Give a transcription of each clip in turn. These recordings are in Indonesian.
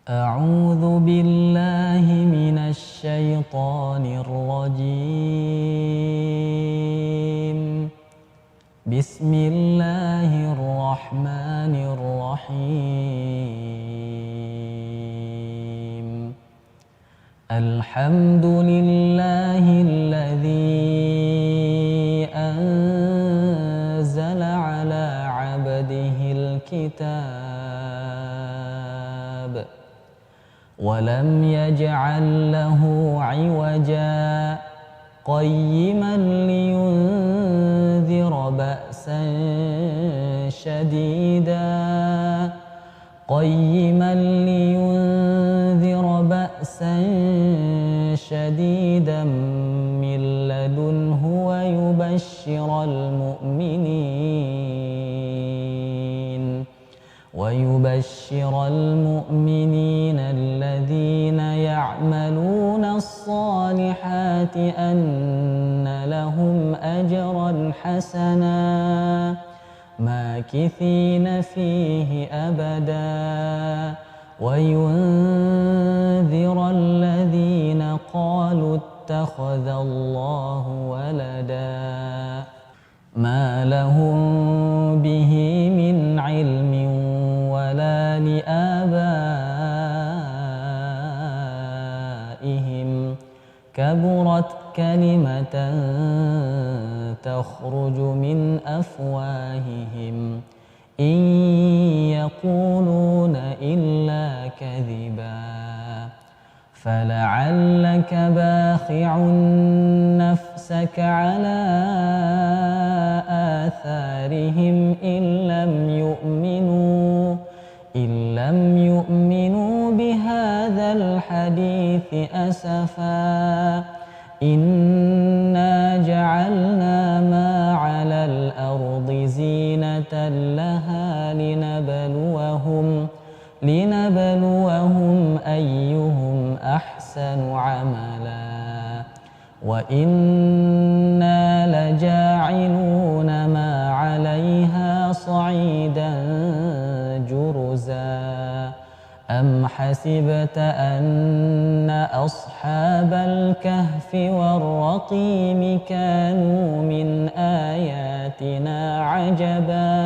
أعوذ بالله من الشيطان الرجيم. بسم الله الرحمن الرحيم. الحمد لله الذي أنزل على عبده الكتاب ولم يجعل له عوجا قيما لينذر بأسا شديدا من لدنه ويبشر المؤمنين الذين يعملون الصالحات أن لهم أجرا حسنا ماكثين فيه أبدا وينذر الذين قالوا اتخذ الله ولدا ما لهم به من علم ولا لآبائهم كبرت كلمة تخرج من أفواههم إن يقولون إلا كذبا فلعلك باخع نفسك على آثارهم إن لم يؤمنوا بهذا الحديث أسفا إنا جعلنا ما على الأرض زينة لها لنبلوهم أيهم أحسن عملا وإنا لجاعلون ما عليها صعيدا جرزا أم حسبت أن أصحاب الكهف والرقيم كانوا من آياتنا عجبا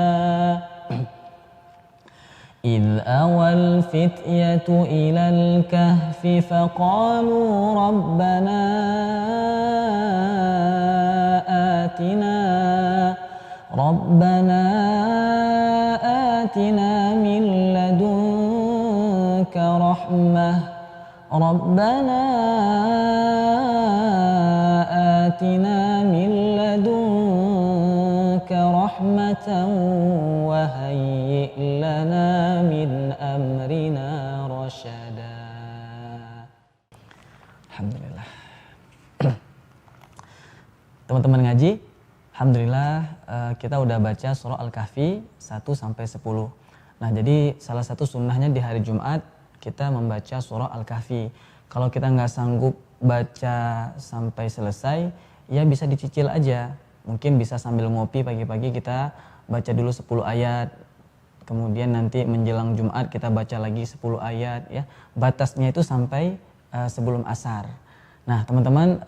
إذ أوى الفتية إلى الكهف فقالوا ربنا آتنا من لدنك رحمة وهيئ لنا من أمرنا رشدا. Alhamdulillah. Teman-teman ngaji, alhamdulillah kita udah baca surah Al-Kahfi 1-10. Nah, jadi salah satu sunnahnya di hari Jumat kita membaca surah Al-Kahfi. Kalau kita nggak sanggup baca sampai selesai, ya bisa dicicil aja. Mungkin bisa sambil ngopi pagi-pagi kita baca dulu 10 ayat. Kemudian nanti menjelang Jumat kita baca lagi 10 ayat ya. Batasnya itu sampai sebelum asar. Nah, teman-teman,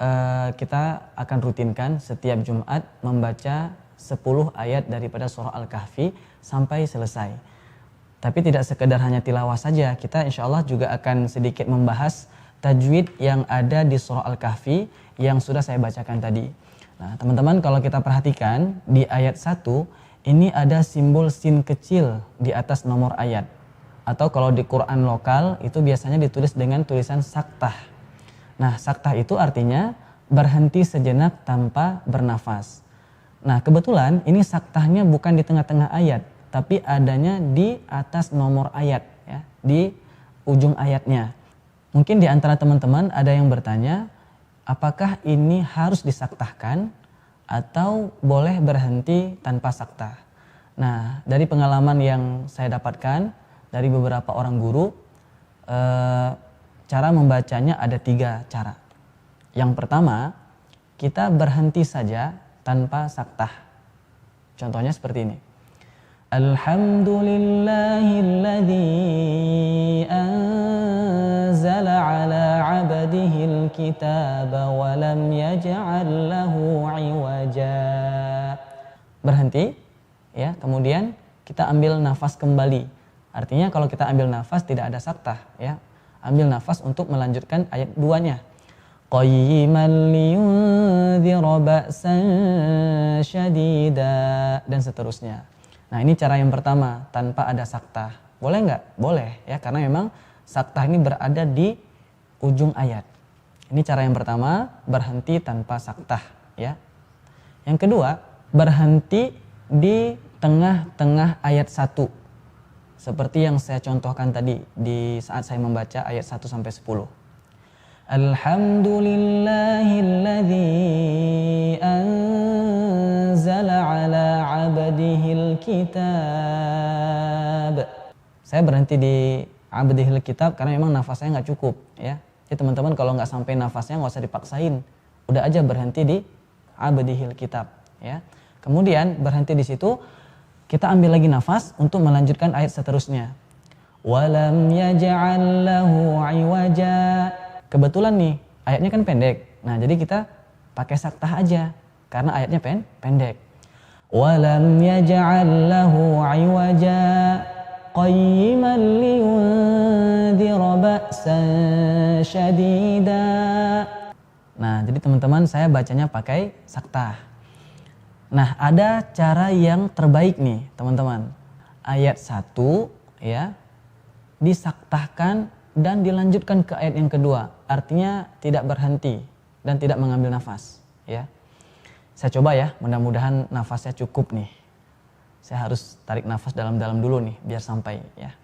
kita akan rutinkan setiap Jumat membaca 10 ayat daripada surah Al-Kahfi sampai selesai. Tapi tidak sekedar hanya tilawah saja, kita insya Allah juga akan sedikit membahas tajwid yang ada di surah Al-Kahfi yang sudah saya bacakan tadi. Nah, teman-teman, kalau kita perhatikan di ayat 1, ini ada simbol sin kecil di atas nomor ayat. Atau kalau di Quran lokal itu biasanya ditulis dengan tulisan saktah. Nah, saktah itu artinya berhenti sejenak tanpa bernafas. Nah, kebetulan ini saktahnya bukan di tengah-tengah ayat, tapi adanya di atas nomor ayat, ya, di ujung ayatnya. Mungkin di antara teman-teman ada yang bertanya, apakah ini harus disaktahkan atau boleh berhenti tanpa saktah? Nah, dari pengalaman yang saya dapatkan dari beberapa orang guru, cara membacanya ada 3 cara. Yang pertama, kita berhenti saja tanpa saktah. Contohnya seperti ini. Alhamdulillahilladzi anzala ala 'abdihil kitaba wa lam yaj'al lahu 'iwaja. Berhenti ya, kemudian kita ambil nafas kembali. Artinya kalau kita ambil nafas tidak ada saktah ya. Ambil nafas untuk melanjutkan ayat 2-nya. Qayyiman liyunzira ba'san syadida dan seterusnya. Nah, ini cara yang pertama tanpa ada saktah. Boleh nggak? Boleh ya, karena memang saktah ini berada di ujung ayat. Ini cara yang pertama, berhenti tanpa saktah ya. Yang kedua, berhenti di tengah-tengah ayat 1. Seperti yang saya contohkan tadi di saat saya membaca ayat 1 sampai 10. Alhamdulillahilladzi anzala ala 'abdihil kitab. Saya berhenti di 'abdihil kitab karena memang nafasnya nggak cukup ya. Jadi teman-teman kalau nggak sampai nafasnya nggak usah dipaksain. Udah aja berhenti di 'abdihil kitab ya. Kemudian berhenti di situ, kita ambil lagi nafas untuk melanjutkan ayat seterusnya. Walam yaj'al lahu 'iwaja. Kebetulan nih, ayatnya kan pendek. Nah, jadi kita pakai saktah aja karena ayatnya pendek. Walam yaj'al lahu 'iwaja qayyiman liyunzira ba'san syadida. Nah, jadi teman-teman saya bacanya pakai saktah. Nah, ada cara yang terbaik nih, teman-teman. Ayat 1 ya disaktahkan dan dilanjutkan ke ayat yang kedua. Artinya tidak berhenti dan tidak mengambil nafas ya. Saya coba ya, mudah-mudahan nafasnya cukup nih. Saya harus tarik nafas dalam-dalam dulu nih biar sampai ya.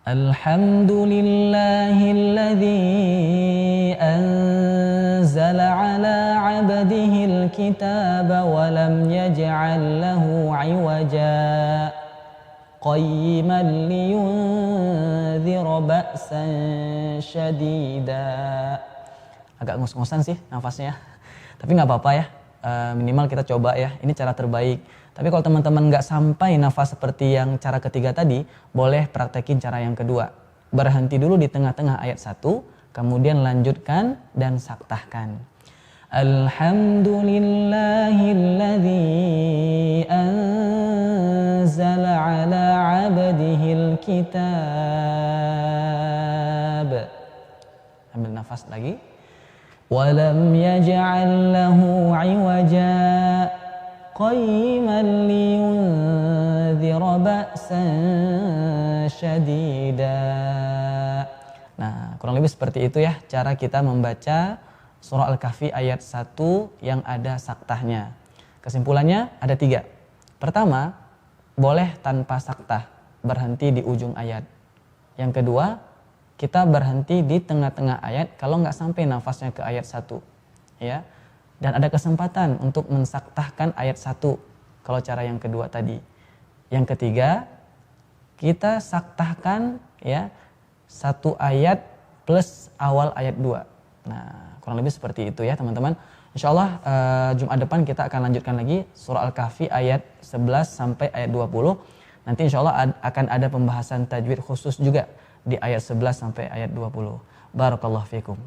Alhamdulillahilladzi anzala ala 'abdihil kitaba wa lam yaj'al lahu 'iwaja qayyiman liyunzira ba'san syadida. Agak ngos-ngosan sih nafasnya, tapi nggak apa-apa ya, minimal kita coba ya, ini cara terbaik. Tapi kalau teman-teman nggak sampai nafas seperti yang cara ketiga tadi, boleh praktekin cara yang kedua. Berhenti dulu di tengah-tengah ayat 1, kemudian lanjutkan dan saktahkan. Alhamdulillahilladzi anzala ala 'abdihil kitab. Ambil nafas lagi. Walam yaj'al lahu 'iwaja qayyiman liyunzira ba'san syadida. Nah, kurang lebih seperti itu ya cara kita membaca surah Al-Kahfi ayat 1 yang ada saktahnya. Kesimpulannya ada 3. Pertama, boleh tanpa saktah, berhenti di ujung ayat. Yang kedua, kita berhenti di tengah-tengah ayat kalau nggak sampai nafasnya ke ayat 1 ya. Dan ada kesempatan untuk mensaktahkan ayat 1 kalau cara yang kedua tadi. Yang ketiga, kita saktahkan ya 1 ayat plus awal ayat 2. Nah, kurang lebih seperti itu ya teman-teman. Insyaallah Jumat depan kita akan lanjutkan lagi surah Al-Kahfi ayat 11 sampai ayat 20. Nanti insyaallah akan ada pembahasan tajwid khusus juga di ayat 11 sampai ayat 20. Barakallahu fikum.